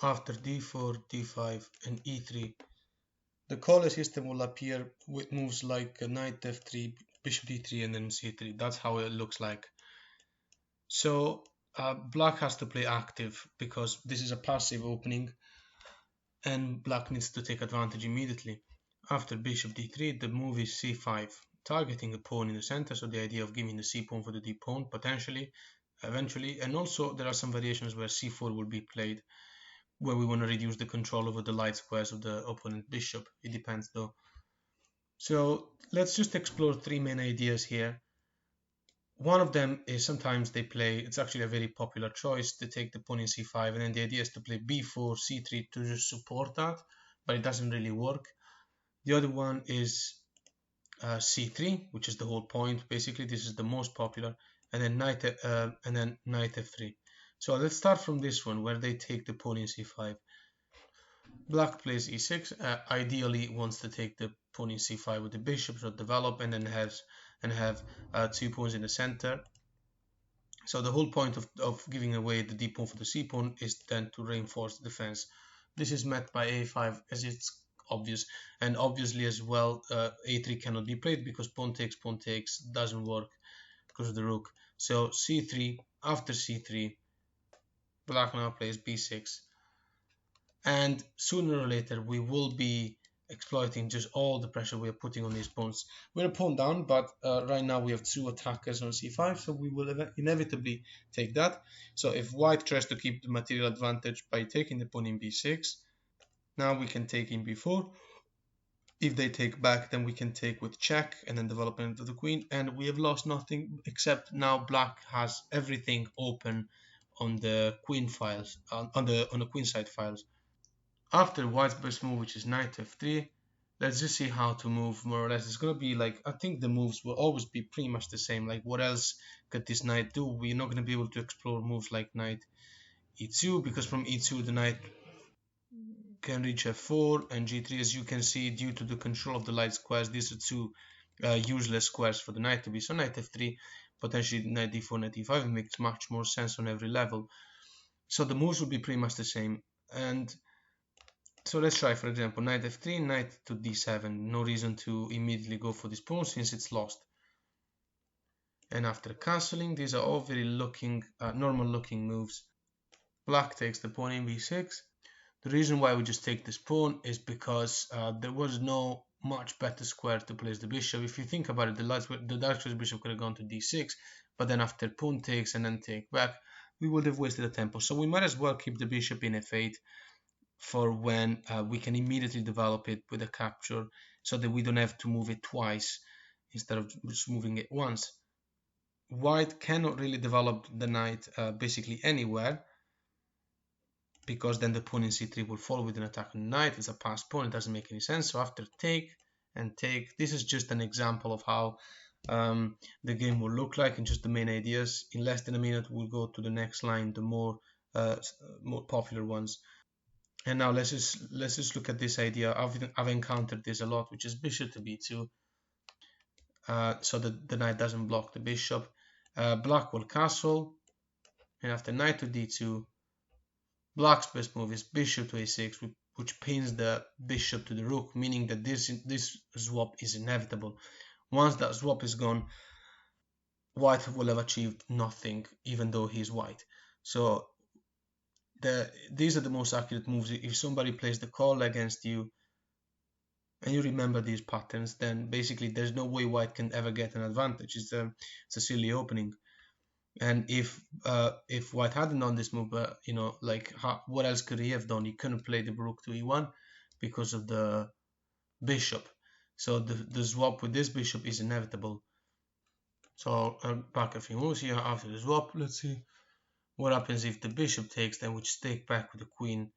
after d4, d5, and e3, the Colle system will appear with moves like knight f3, bishop d3, and then c3. That's how it looks like. So black has to play active because this is a passive opening, and black needs to take advantage immediately. After bishop d3, the move is c5, targeting a pawn in the center, so the idea of giving the c pawn for the d pawn potentially, eventually. And also there are some variations where c4 will be played, where we want to reduce the control over the light squares of the opponent bishop. It depends though. So let's just explore three main ideas here. One of them is sometimes they play, it's actually a very popular choice, to take the pawn in c5, and then the idea is to play b4, c3 to just support that, but it doesn't really work. The other one is c3, which is the whole point. Basically, this is the most popular, and then knight f3. So let's start from this one, where they take the pawn in c5. Black plays e6, ideally wants to take the pawn in c5 with the bishop, so develop, and then have 2 pawns in the center. So the whole point of giving away the d pawn for the c pawn is then to reinforce the defense. This is met by a5, as it's obvious, and obviously as well a3 cannot be played because pawn takes doesn't work because of the rook. So c3, after c3, black now plays b6, and sooner or later we will be exploiting just all the pressure we are putting on these pawns. We're a pawn down, but right now we have 2 attackers on c5, so we will inevitably take that. So if white tries to keep the material advantage by taking the pawn in b6, now we can take in b4. If they take back, then we can take with check and then development of the queen, and we have lost nothing, except now black has everything open on the queen files, on the queen side files. After white's best move, which is knight f3, let's just see how to move more or less. It's going to be like, I think the moves will always be pretty much the same. Like, what else could this knight do? We're not going to be able to explore moves like knight e2, because from e2 the knight can reach f4 and g3. As you can see, due to the control of the light squares, these are 2 useless squares for the knight to be. So knight f3, potentially knight d4, knight d5, it makes much more sense on every level. So the moves will be pretty much the same. And so let's try, for example, knight f3, knight to d7. No reason to immediately go for this pawn since it's lost. And after cancelling, these are all very normal looking moves. Black takes the pawn in b6. The reason why we just take this pawn is because there was no much better square to place the bishop. If you think about it, the dark square bishop could have gone to d6, but then after pawn takes and then take back, we would have wasted a tempo. So we might as well keep the bishop in f8 for when we can immediately develop it with a capture, so that we don't have to move it twice instead of just moving it once. White cannot really develop the knight basically anywhere, because then the pawn in c3 will fall with an attack on the knight. It's a passed pawn, it doesn't make any sense. So after take and take, this is just an example of how the game will look like, and just the main ideas. In less than a minute we'll go to the next line, the more popular ones. And now let's just look at this idea. I've encountered this a lot, which is bishop to b2, so that the knight doesn't block the bishop. Black will castle, and after knight to d2, black's best move is bishop to a6, which pins the bishop to the rook, meaning that this swap is inevitable. Once that swap is gone, white will have achieved nothing, even though he's white. So these are the most accurate moves. If somebody plays the Colle against you and you remember these patterns, then basically there's no way white can ever get an advantage. It's a silly opening. And if white hadn't done this move, you know, like what else could he have done? He couldn't play the rook to e1 because of the bishop. So the swap with this bishop is inevitable. So back a few moves here after the swap. Let's see what happens if the bishop takes, then we just take back with the queen,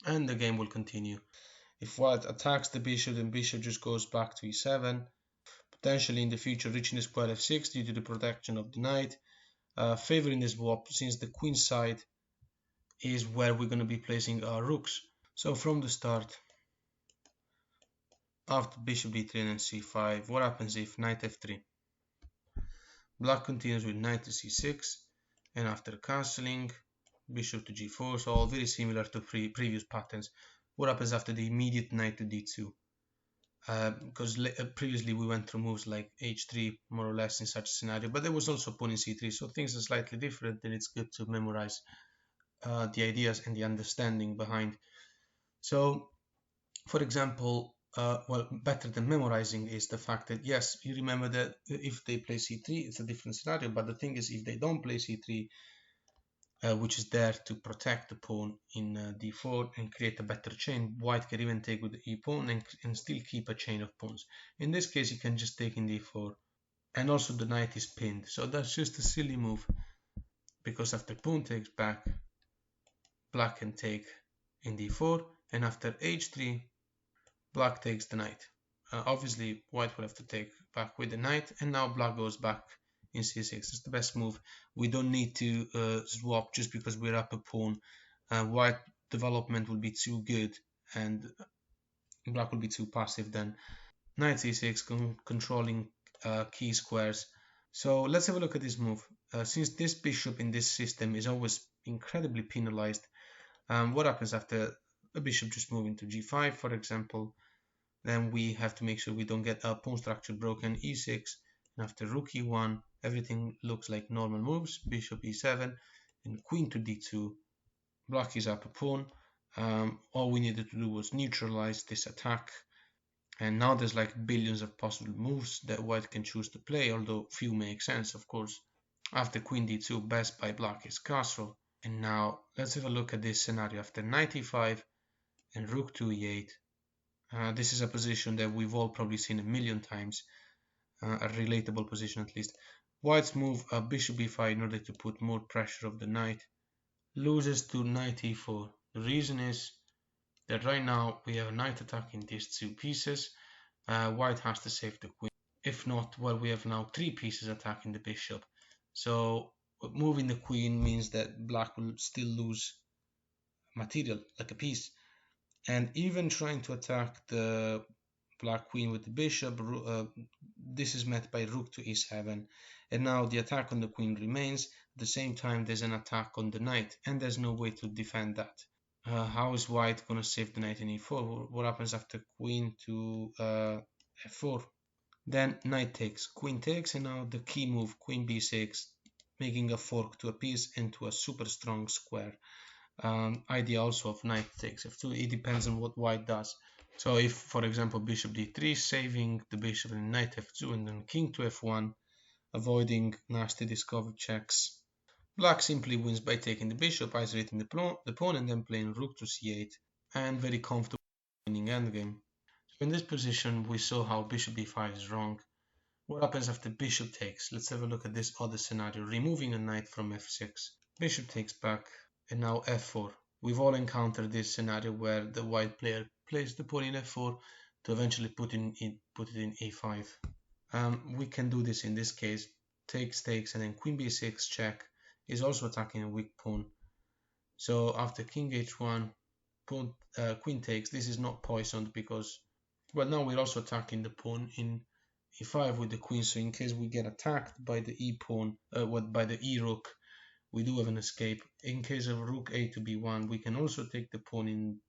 and the game will continue. If white attacks the bishop, then bishop just goes back to e7, potentially in the future reaching the square f6 due to the protection of the knight, favoring this swap since the queen side is where we're going to be placing our rooks. So from the start, after bishop d3 and c5, what happens if knight f3? Black continues with knight to c6, and after castling, bishop to g4, so all very similar to previous patterns. What happens after the immediate knight to d2? Because previously we went through moves like h3 more or less in such a scenario, but there was also pawn in c3, so things are slightly different, and it's good to memorize the ideas and the understanding behind. So for example, well, better than memorizing is the fact that yes, you remember that if they play c3 it's a different scenario, but the thing is, if they don't play c3, which is there to protect the pawn in d4 and create a better chain, white can even take with the e pawn and still keep a chain of pawns. In this case you can just take in d4, and also the knight is pinned, so that's just a silly move, because after pawn takes back, black can take in d4, and after h3 black takes the knight. Obviously white will have to take back with the knight, and now black goes back in c6. It's the best move. We don't need to swap just because we're up a pawn. White development will be too good and black will be too passive then. Knight c6 controlling key squares. So let's have a look at this move. Since this bishop in this system is always incredibly penalized, what happens after a bishop just moving to g5, for example? Then we have to make sure we don't get a pawn structure broken. e6, and after rook e1, everything looks like normal moves. Bishop e7 and queen to d2. Black is up a pawn. All we needed to do was neutralize this attack, and now there's like billions of possible moves that white can choose to play, although few make sense, of course. After queen d2, best by black is castle. And now let's have a look at this scenario after knight e5 and rook to e8. This is a position that we've all probably seen a million times, a relatable position at least. White's move bishop e5 in order to put more pressure of the knight, loses to knight e4. The reason is that right now we have a knight attacking these two pieces. White has to save the queen. If not, well, we have now three pieces attacking the bishop. So moving the queen means that black will still lose material, like a piece. And even trying to attack the black queen with the bishop, this is met by rook to e7, and now the attack on the queen remains. At the same time, there's an attack on the knight, and there's no way to defend that. How is white going to save the knight in e4? What happens after queen to f4? Then knight takes, queen takes, and now the key move, queen b6, making a fork to a piece into a super strong square. Idea also of knight takes f2, it depends on what white does. So if, for example, bishop d3, saving the bishop, and knight f2, and then king to f1, avoiding nasty discovered checks, black simply wins by taking the bishop, isolating the pawn, and then playing rook to c8, and very comfortable winning endgame. So in this position, we saw how bishop b5 is wrong. What happens after bishop takes? Let's have a look at this other scenario, removing a knight from f6. Bishop takes back, and now f4. We've all encountered this scenario where the white player plays the pawn in f4 to eventually put it in e5. We can do this in this case. Takes, and then queen b6 check is also attacking a weak pawn. So after king h1, pawn, queen takes. This is not poisoned because, well, now we're also attacking the pawn in e5 with the queen. So in case we get attacked by the e pawn, by the e rook, we do have an escape. In case of rook a to b1, we can also take the pawn in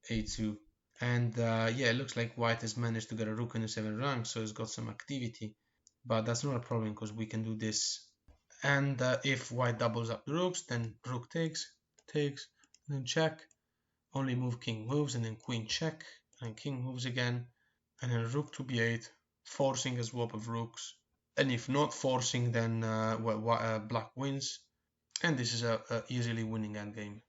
a2. And yeah, it looks like white has managed to get a rook in the 7th rank, so it's got some activity. But that's not a problem because we can do this. And if white doubles up the rooks, then rook takes, then check. Only move king moves, and then queen check, and king moves again, and then rook to b8, forcing a swap of rooks. And if not forcing, then black wins. And this is a easily winning endgame.